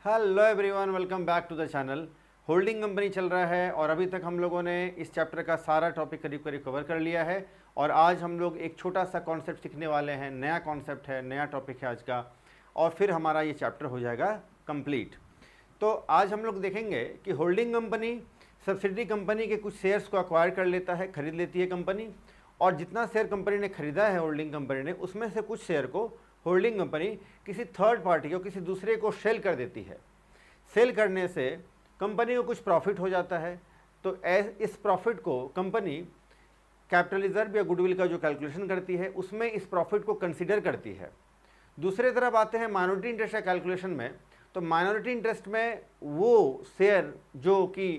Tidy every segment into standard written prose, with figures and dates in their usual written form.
Hello everyone, welcome back to the channel. Holding company चल रहा है और अभी तक हम लोगों ने इस चैप्टर का सारा टॉपिक करीब करीब कवर कर लिया है और आज हम लोग एक छोटा सा कॉन्सेप्ट सीखने वाले हैं। नया कॉन्सेप्ट है, नया टॉपिक है आज का और फिर हमारा ये चैप्टर हो जाएगा कंप्लीट। तो आज हम लोग देखेंगे कि होल्डिंग कंपनी सब्सिडरी कंपनी के कुछ शेयर्स को अक्वायर कर लेता है, खरीद लेती है कंपनी, और जितना शेयर कंपनी ने खरीदा है होल्डिंग कंपनी ने, उसमें से कुछ शेयर को होल्डिंग कंपनी किसी थर्ड पार्टी को, किसी दूसरे को सेल कर देती है। सेल करने से कंपनी को कुछ प्रॉफिट हो जाता है। तो इस प्रॉफिट को कंपनी कैपिटल रिजर्व या गुडविल का जो कैलकुलेशन करती है उसमें इस प्रॉफिट को कंसीडर करती है। दूसरे तरफ आते हैं माइनॉरिटी इंटरेस्ट का कैलकुलेशन में। तो माइनॉरिटी इंटरेस्ट में वो शेयर जो कि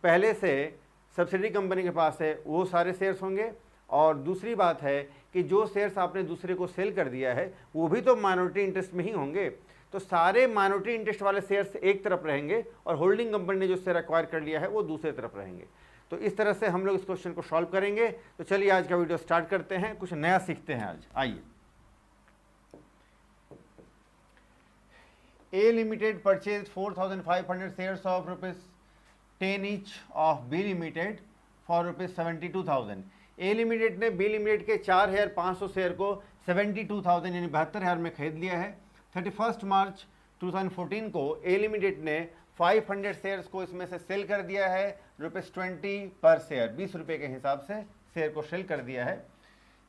पहले से सब्सिडरी कंपनी के पास है वो सारे शेयर्स होंगे, और दूसरी बात है कि जो शेयर्स आपने दूसरे को सेल कर दिया है वो भी तो माइनॉरिटी इंटरेस्ट में ही होंगे। तो सारे माइनॉरिटी इंटरेस्ट वाले शेयर्स एक तरफ रहेंगे और होल्डिंग कंपनी ने जो शेयर एक्वायर कर लिया है वो दूसरे तरफ रहेंगे। तो इस तरह से हम लोग इस क्वेश्चन को सॉल्व करेंगे। तो चलिए आज का वीडियो स्टार्ट करते हैं, कुछ नया सीखते हैं आज। आइए। A limited purchase 4500 shares of ₹10 each of B limited for ₹72,000। A limited ने बी लिमिटेड के 4500 शेयर को 72,000 यानी 72,000 में खरीद लिया है। 31 मार्च 2014 को ए लिमिटेड ने 500 शेयर्स को इसमें से सेल कर दिया है ₹20 पर शेयर, 20 रुपये के हिसाब से शेयर को सेल कर दिया है।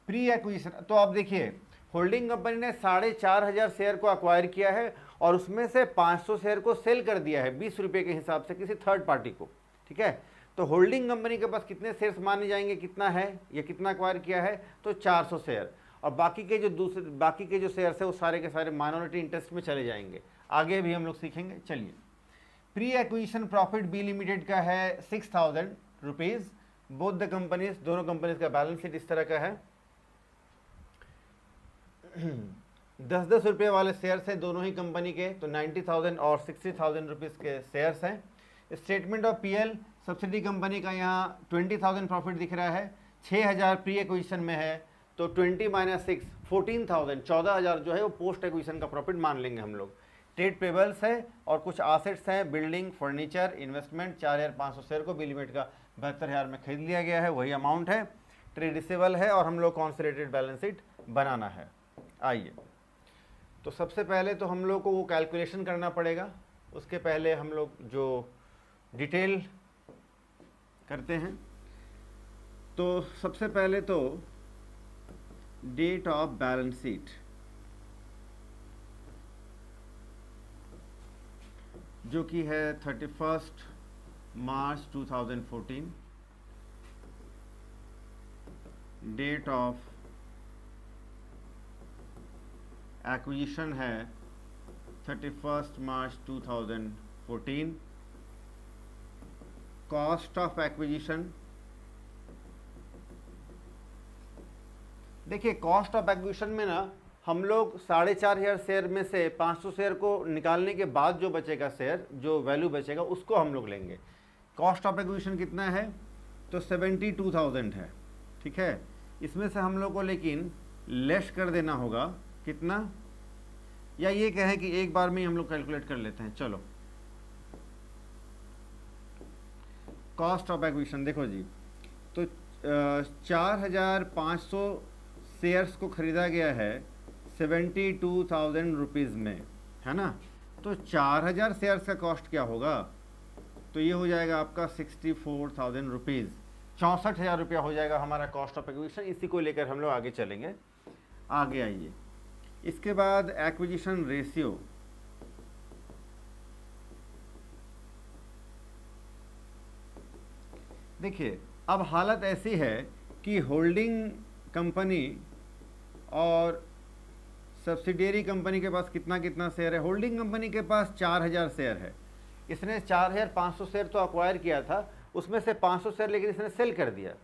प्री एक्विजिशन, तो आप देखिए होल्डिंग कंपनी ने 4,500 शेयर को अक्वायर किया है और उसमें से 500 शेयर को सेल कर दिया है 20 रुपये के हिसाब से किसी थर्ड पार्टी को। ठीक है, तो होल्डिंग कंपनी के पास कितने शेयर्स माने जाएंगे, कितना है या कितना अक्वायर किया है, तो 400 शेयर, और बाकी के जो शेयर्स है वो सारे के सारे माइनॉरिटी इंटरेस्ट में चले जाएंगे। आगे भी हम लोग सीखेंगे। चलिए, pre acquisition profit B limited का है ₹6,000। बोथ द कंपनीज, दोनों कंपनीज का बैलेंस शीट इस तरह का है। 10-10 रुपये वाले शेयर्स हैं दोनों ही कंपनी के, तो 90,000 और 60,000 रुपीज़ के शेयर्स हैं। Statement of PL, subsidy company का यहाँ 20,000 प्रॉफिट दिख रहा है, 6,000 प्री एक्विजिशन में है, तो 20 - 6 14,000, 14,000 जो है वो पोस्ट एक्विजिशन का प्रॉफिट मान लेंगे हम लोग। ट्रेड पेबल्स है और कुछ आसेट्स हैं, बिल्डिंग, फर्नीचर, इन्वेस्टमेंट। 4,500 शेयर को बी लिमिटेड का 72,000 में खरीद लिया गया है, वही अमाउंट है। ट्रेड रिसीवेबल है और हम लोग कॉन्सोलिडेटेड बैलेंस शीट बनाना है। आइए, तो सबसे पहले तो हम लोग को वो कैलकुलेशन करना पड़ेगा। उसके पहले हम लोग जो डिटेल करते हैं, तो सबसे पहले तो डेट ऑफ बैलेंस शीट, जो कि है 31 मार्च 2014। डेट ऑफ एक्विजिशन है 31 मार्च 2014। कॉस्ट ऑफ एक्विजिशन, देखिए कॉस्ट ऑफ एक्विजिशन में ना हम लोग 4,500 शेयर में से 500 शेयर को निकालने के बाद जो बचेगा शेयर, जो वैल्यू बचेगा उसको हम लोग लेंगे। कॉस्ट ऑफ एक्विजिशन कितना है, तो 72,000 है। ठीक है, इसमें से हम लोग को लेकिन लेस कर देना होगा कितना, या ये कहें कि एक बार में ही हम लोग कैलकुलेट कर लेते हैं। चलो, कॉस्ट ऑफ एक्विजिशन देखो जी, तो 4,500 शेयर्स को ख़रीदा गया है 72,000 रुपीज़ में, है ना। तो 4,000 शेयर्स का कॉस्ट क्या होगा, तो ये हो जाएगा आपका 64,000 रुपीज़, 64,000 रुपया हो जाएगा हमारा कॉस्ट ऑफ एक्विजिशन। इसी को लेकर हम लोग आगे चलेंगे। आगे आइए, इसके बाद एक्विजिशन रेशियो। देखिए अब हालत ऐसी है कि होल्डिंग कंपनी और सब्सिडियरी कंपनी के पास कितना कितना शेयर है। होल्डिंग कंपनी के पास 4,000 शेयर है। इसने 4,500 शेयर तो अक्वायर किया था, उसमें से 500 शेयर लेकिन इसने सेल कर दिया।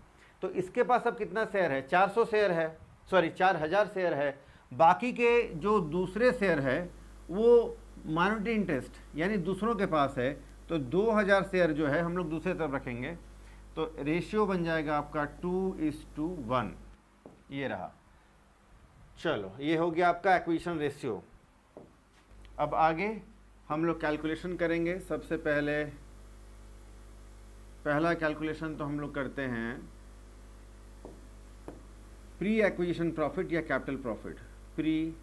तो इसके पास अब कितना शेयर है, 400 शेयर है, सॉरी 4,000 शेयर है। बाकी के जो दूसरे शेयर है वो माइनॉरिटी इंटरेस्ट यानी दूसरों के पास है, तो 2,000 शेयर जो है हम लोग दूसरे तरफ रखेंगे। तो रेशियो बन जाएगा आपका 2:1, ये रहा। चलो, ये हो गया आपका एक्विजिशन रेशियो। अब आगे हम लोग कैलकुलेशन करेंगे। सबसे पहले पहला कैलकुलेशन तो हम लोग करते हैं प्री एक्विजिशन प्रॉफिट या capital profit. Pre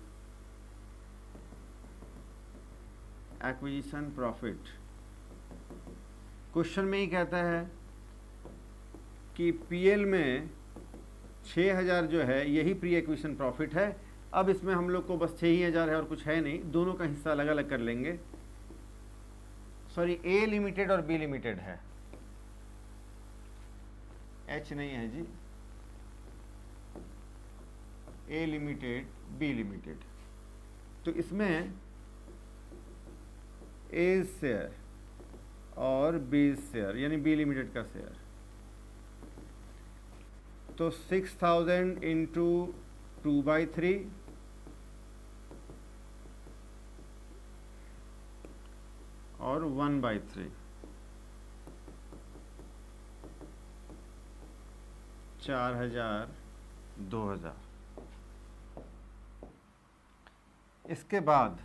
acquisition profit question में ही कहता है कि पीएल में 6000 जो है यही प्री एक्विजिशन प्रॉफिट है। अब इसमें हम लोग को बस 6000 है और कुछ है नहीं, दोनों का हिस्सा अलग अलग कर लेंगे। सॉरी, ए लिमिटेड और बी लिमिटेड है, एच नहीं है जी। ए लिमिटेड, बी लिमिटेड, तो इसमें ए शेयर और बी शेयर यानी बी लिमिटेड का शेयर, तो 6000 इंटू 2/3 और 1/3, 4000, 2000। इसके बाद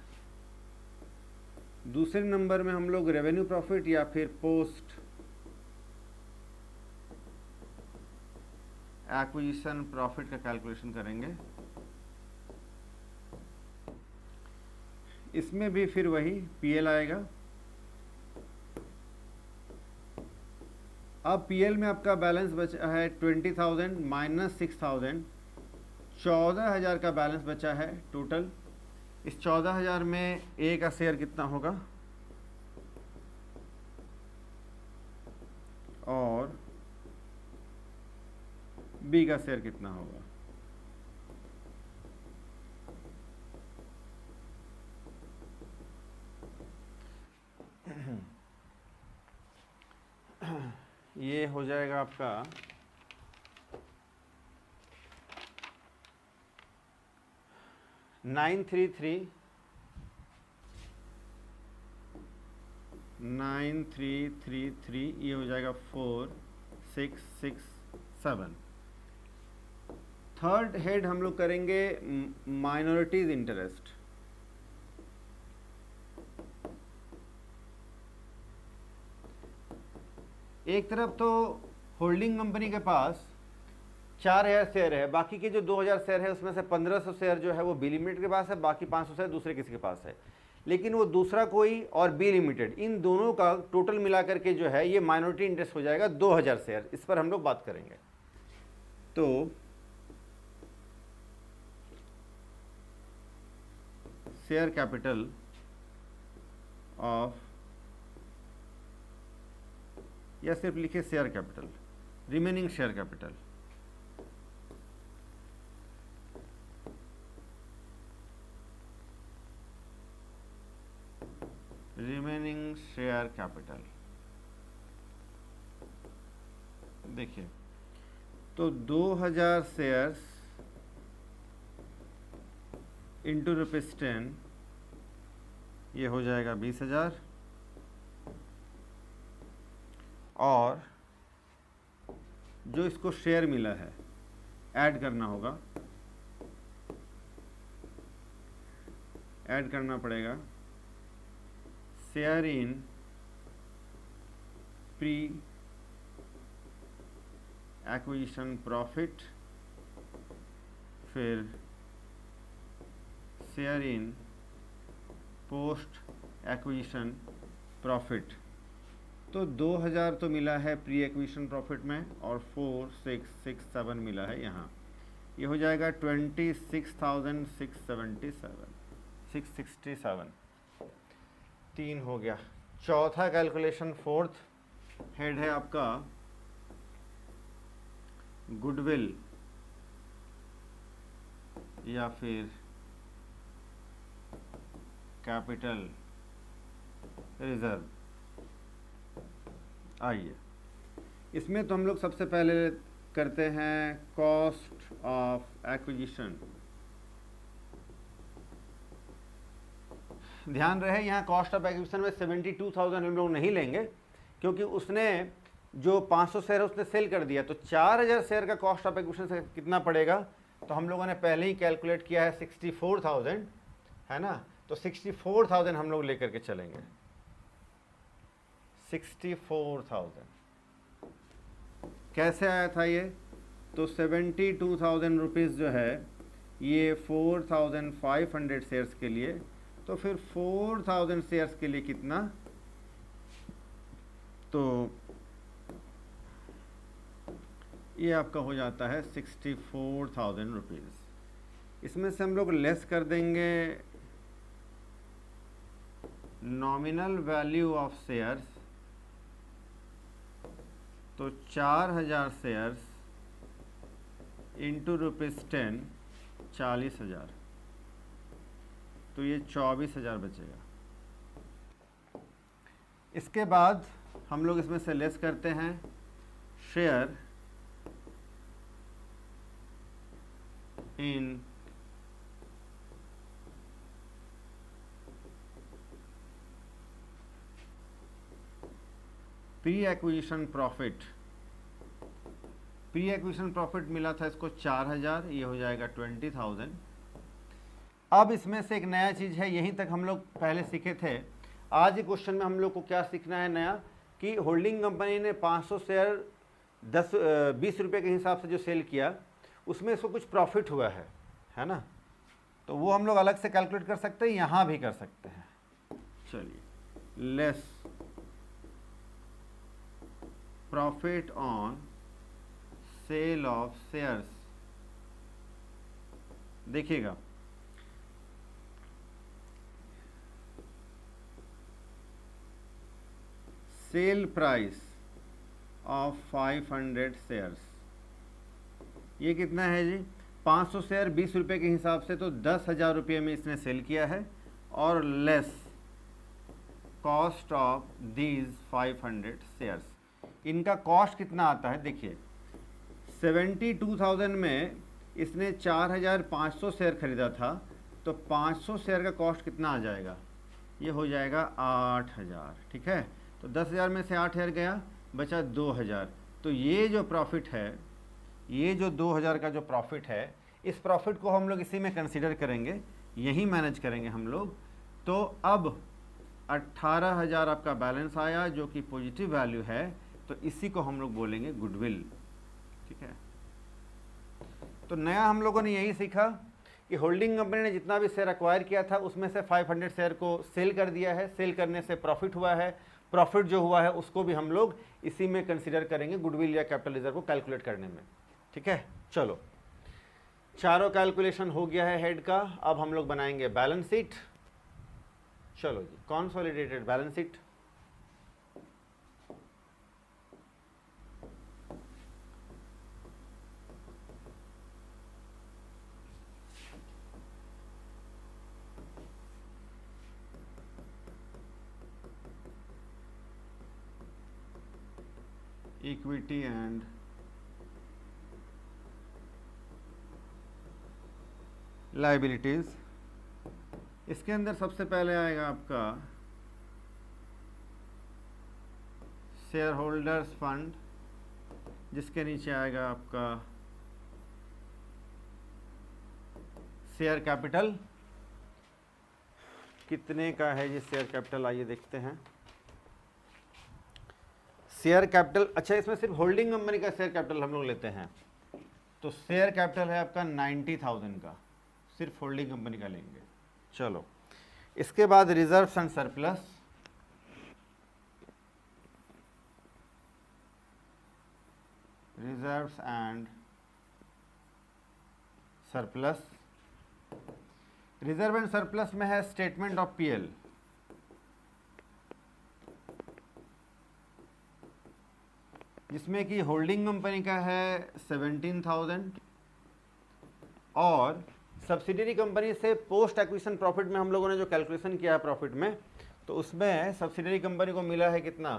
दूसरे नंबर में हम लोग रेवेन्यू प्रॉफिट या फिर पोस्ट एक्विजिशन प्रॉफिट का कैलकुलेशन करेंगे। इसमें भी फिर वही पीएल आएगा। अब पीएल में आपका बैलेंस बचा है 20,000 माइनस 6,000, 14,000 का बैलेंस बचा है टोटल। इस 14,000 में ए का शेयर कितना होगा और बी का शेयर कितना होगा। ये हो जाएगा आपका 9,333, ये हो जाएगा 4,667। थर्ड हेड हम लोग करेंगे माइनॉरिटीज इंटरेस्ट। एक तरफ तो होल्डिंग कंपनी के पास 4000 शेयर है, बाकी के जो 2000 शेयर है उसमें से 1500 शेयर जो है वो बी लिमिटेड के पास है, बाकी 500 शेयर दूसरे किसी के पास है। लेकिन वो दूसरा कोई और बी लिमिटेड, इन दोनों का टोटल मिलाकर के जो है ये माइनॉरिटी इंटरेस्ट हो जाएगा 2000 शेयर। इस पर हम लोग बात करेंगे। तो शेयर कैपिटल ऑफ, या सिर्फ लिखिए share capital, remaining share capital, remaining share capital. देखिए, तो 2000 शेयर्स इंटू ₹10, ये हो जाएगा 20,000, और जो इसको शेयर मिला है ऐड करना होगा, ऐड करना पड़ेगा share in pre acquisition profit, फिर share in post acquisition profit. तो 2000 तो मिला है प्री एक्विजिशन प्रॉफिट में और 4,667 मिला है यहाँ। ये हो जाएगा 26,667, 3 हो गया। चौथा कैलकुलेशन, फोर्थ हेड है आपका गुडविल या फिर कैपिटल रिजर्व। आइए, इसमें तो हम लोग सबसे पहले करते हैं कॉस्ट ऑफ एक्विजिशन। ध्यान रहे यहाँ कॉस्ट ऑफ एक्विजिशन में 72,000 हम लोग नहीं लेंगे, क्योंकि उसने जो 500 शेयर उसने सेल कर दिया, तो 4000 शेयर का कॉस्ट ऑफ एक्विजिशन से कितना पड़ेगा, तो हम लोगों ने पहले ही कैलकुलेट किया है 64,000, है ना। तो 64,000 हम लोग लेकर के चलेंगे। 64,000 कैसे आया था ये? तो 72,000 रुपीज़ जो है ये 4,500 शेयर्स के लिए, तो फिर 4,000 शेयर्स के लिए कितना? तो ये आपका हो जाता है 64,000 रुपीज़। इसमें से हम लोग लेस कर देंगे नॉमिनल वैल्यू ऑफ शेयर्स, तो 4,000 शेयर्स इंटू ₹10, 40,000, तो ये 24,000 बचेगा। इसके बाद हम लोग इसमें से लेस करते हैं share in pre acquisition profit. Pre acquisition profit मिला था इसको 4,000, ये हो जाएगा 20,000। अब इसमें से एक नया चीज़ है, यहीं तक हम लोग पहले सीखे थे। आज के क्वेश्चन में हम लोग को क्या सीखना है नया, कि होल्डिंग कंपनी ने 500 शेयर 20 रुपये के हिसाब से जो सेल किया, उसमें इसको कुछ प्रॉफिट हुआ है ना? तो वो हम लोग अलग से कैलकुलेट कर सकते हैं, यहाँ भी कर सकते हैं। चलिए, less profit on sale of shares. देखिएगा, सेल प्राइस ऑफ 500 शेयर्स, ये कितना है जी? 500 शेयर 20 रुपये के हिसाब से, तो 10,000 रुपये में इसने सेल किया है, और less cost of these 500 shares. इनका कॉस्ट कितना आता है? देखिए, 72,000 में इसने 4,500 शेयर खरीदा था, तो 500 शेयर का कॉस्ट कितना आ जाएगा? ये हो जाएगा 8,000। ठीक है, तो 10,000 में से 8,000 गया, बचा 2,000। तो ये जो प्रॉफिट है, ये जो 2,000 का जो प्रॉफिट है, इस प्रॉफिट को हम लोग इसी में कंसीडर करेंगे, यही मैनेज करेंगे हम लोग। तो अब 18,000 आपका बैलेंस आया, जो कि पॉजिटिव वैल्यू है, तो इसी को हम लोग बोलेंगे गुडविल। ठीक है, तो नया हम लोगों ने यही सीखा कि होल्डिंग कंपनी ने जितना भी शेयर एक्वायर किया था, उसमें से 500 शेयर को सेल कर दिया है। सेल करने से प्रॉफिट हुआ है, प्रॉफिट जो हुआ है उसको भी हम लोग इसी में कंसीडर करेंगे गुडविल या कैपिटल रिजर्व को कैलकुलेट करने में। ठीक है, चलो, चारों कैलकुलेशन हो गया है हेड का। अब हम लोग बनाएंगे बैलेंस शीट। चलो जी, consolidated balance sheet. Equity and liabilities. इसके अंदर सबसे पहले आएगा आपका शेयर होल्डर्स फंड, जिसके नीचे आएगा आपका शेयर कैपिटल। कितने का है ये शेयर कैपिटल, आइए देखते हैं। शेयर कैपिटल, अच्छा, इसमें सिर्फ होल्डिंग कंपनी का शेयर कैपिटल हम लोग लेते हैं, तो शेयर कैपिटल है आपका 90,000 का, सिर्फ होल्डिंग कंपनी का लेंगे। चलो, इसके बाद reserves and surplus. Reserves and surplus, reserve and surplus में है स्टेटमेंट ऑफ पीएल। जिसमें कि होल्डिंग कंपनी का है 17,000, और सब्सिडियरी कंपनी से पोस्ट एक्विजिशन प्रॉफिट में हम लोगों ने जो कैलकुलेशन किया है प्रॉफिट में, तो उसमें सब्सिडियरी कंपनी को मिला है कितना?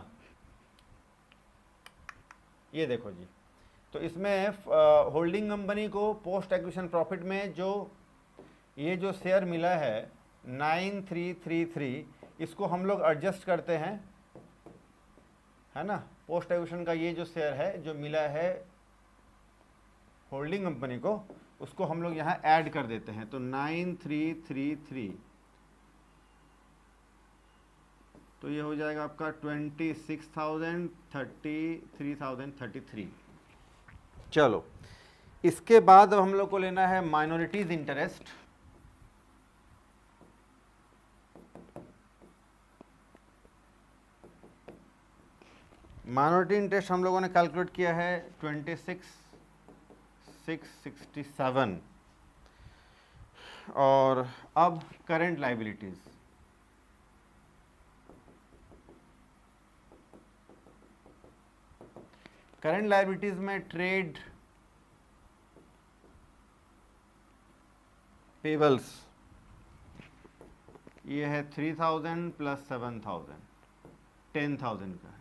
ये देखो जी, तो इसमें होल्डिंग कंपनी को पोस्ट एक्विजिशन प्रॉफिट में जो ये जो शेयर मिला है 9333, इसको हम लोग एडजस्ट करते हैं, है ना? पोस्ट एक्विजिशन का ये जो शेयर है जो मिला है होल्डिंग कंपनी को, उसको हम लोग यहाँ ऐड कर देते हैं। तो 9333 तो ये हो जाएगा आपका 26,000, 33,033। चलो, इसके बाद अब हम लोग को लेना है माइनॉरिटीज इंटरेस्ट। माइनॉरिटी इंटरेस्ट हम लोगों ने कैलकुलेट किया है 26,667। और अब करंट लायबिलिटीज, करंट लायबिलिटीज में ट्रेड पेबल्स ये है 3,000 प्लस 7,000, 10,000 का है।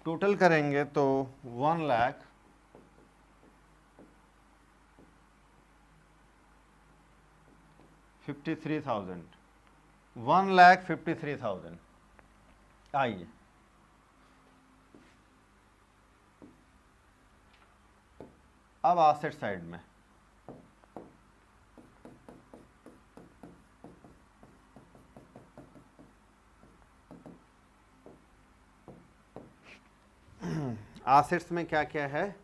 टोटल करेंगे तो 1,53,000, 1,53,000। आइए अब एसेट साइड में एसेट्स में क्या क्या है,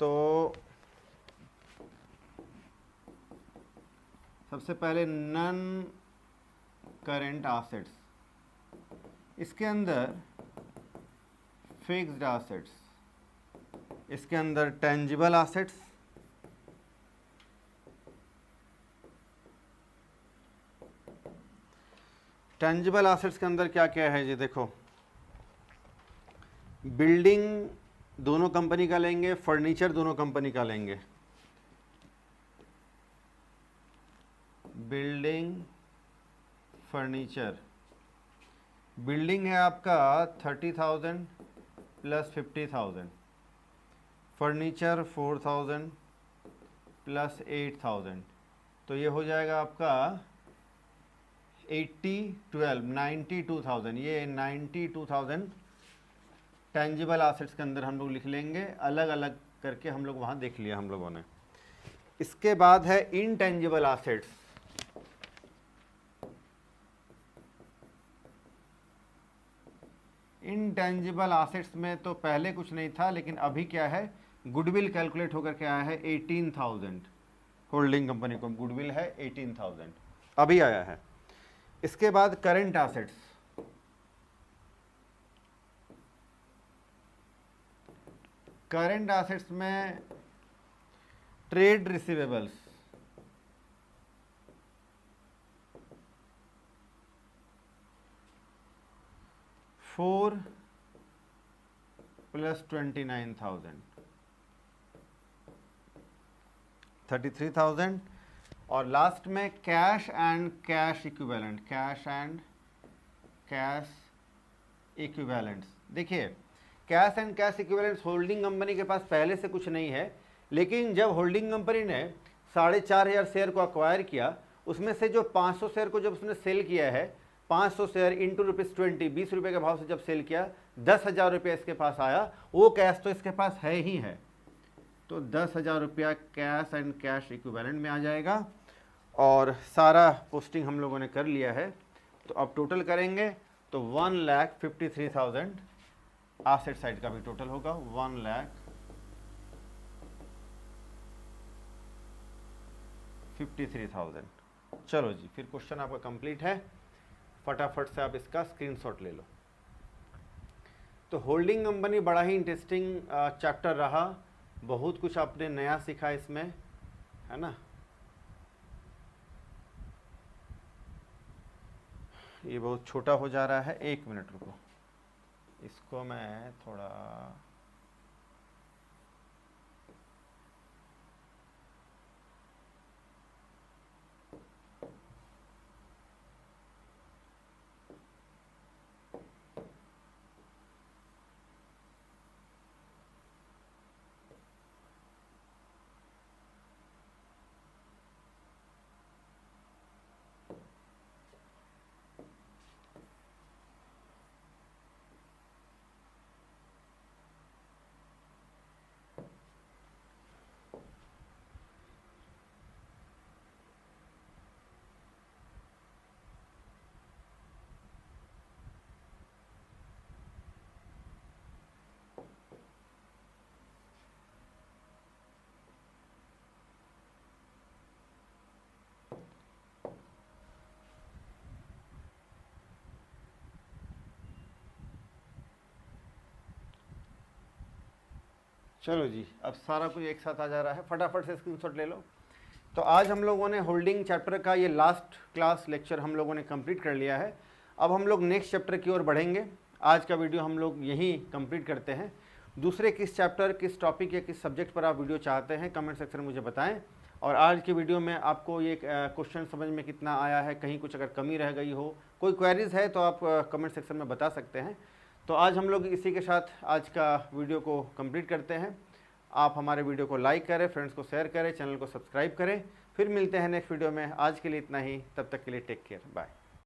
तो सबसे पहले नॉन करेंट एसेट्स, इसके अंदर फिक्स्ड एसेट्स, इसके अंदर टेंजिबल एसेट्स, टेंजिबल एसेट्स के अंदर क्या क्या है जी देखो, बिल्डिंग दोनों कंपनी का लेंगे, फर्नीचर दोनों कंपनी का लेंगे। बिल्डिंग फर्नीचर, बिल्डिंग है आपका 30,000 प्लस 50,000, फर्नीचर 4,000 प्लस 8,000, तो ये हो जाएगा आपका 92,000। ये 92,000 टेंजिबल एसेट्स के अंदर हम लोग लिख लेंगे, अलग अलग करके हम लोग वहाँ देख लिया हम लोगों ने। इसके बाद है इनटेंजिबल एसेट्स, इनटेंजिबल एसेट्स में तो पहले कुछ नहीं था, लेकिन अभी क्या है, गुडविल कैलकुलेट होकर के आया है 18,000। होल्डिंग कंपनी को गुडविल है 18,000 अभी आया है। इसके बाद करंट एसेट्स, करंट एसेट्स में ट्रेड रिसीवेबल्स, फोर प्लस 29,000, 33,000। और लास्ट में cash and cash equivalent, cash and cash equivalents. देखिए, cash and cash equivalents holding company के पास पहले से कुछ नहीं है, लेकिन जब होल्डिंग कंपनी ने 4,500 शेयर को अक्वायर किया, उसमें से जो 500 शेयर को जब उसने सेल किया है, 500 शेयर इंटू ₹20, 20 रुपये के भाव से जब सेल किया, 10,000 रुपये इसके पास आया। वो कैश तो इसके पास है ही है, तो 10,000 रुपया कैश एंड कैश इक्विवेलेंट में आ जाएगा। और सारा पोस्टिंग हम लोगों ने कर लिया है, तो अब टोटल करेंगे तो 1,53,000 एसेट साइड का भी टोटल होगा, 1,53,000। चलो जी, फिर क्वेश्चन आपका कंप्लीट है, फटाफट से आप इसका स्क्रीनशॉट ले लो। तो होल्डिंग कंपनी बड़ा ही इंटरेस्टिंग चैप्टर रहा, बहुत कुछ आपने नया सीखा इसमें, है ना। ये बहुत छोटा हो जा रहा है, 1 मिनट रुको, इसको मैं थोड़ा चलो जी, अब सारा कुछ एक साथ आ जा रहा है, फटाफट से स्क्रीनशॉट ले लो। तो आज हम लोगों ने होल्डिंग चैप्टर का ये लास्ट क्लास लेक्चर हम लोगों ने कंप्लीट कर लिया है। अब हम लोग नेक्स्ट चैप्टर की ओर बढ़ेंगे। आज का वीडियो हम लोग यहीं कंप्लीट करते हैं। दूसरे किस चैप्टर, किस टॉपिक या किस सब्जेक्ट पर आप वीडियो चाहते हैं कमेंट सेक्शन में मुझे बताएं। और आज की वीडियो में आपको ये क्वेश्चन समझ में कितना आया है, कहीं कुछ अगर कमी रह गई हो, कोई क्वेरीज़ है तो आप कमेंट सेक्शन में बता सकते हैं। तो आज हम लोग इसी के साथ आज का वीडियो को कंप्लीट करते हैं। आप हमारे वीडियो को लाइक करें, फ्रेंड्स को शेयर करें, चैनल को सब्सक्राइब करें। फिर मिलते हैं नेक्स्ट वीडियो में। आज के लिए इतना ही, तब तक के लिए टेक केयर, बाय।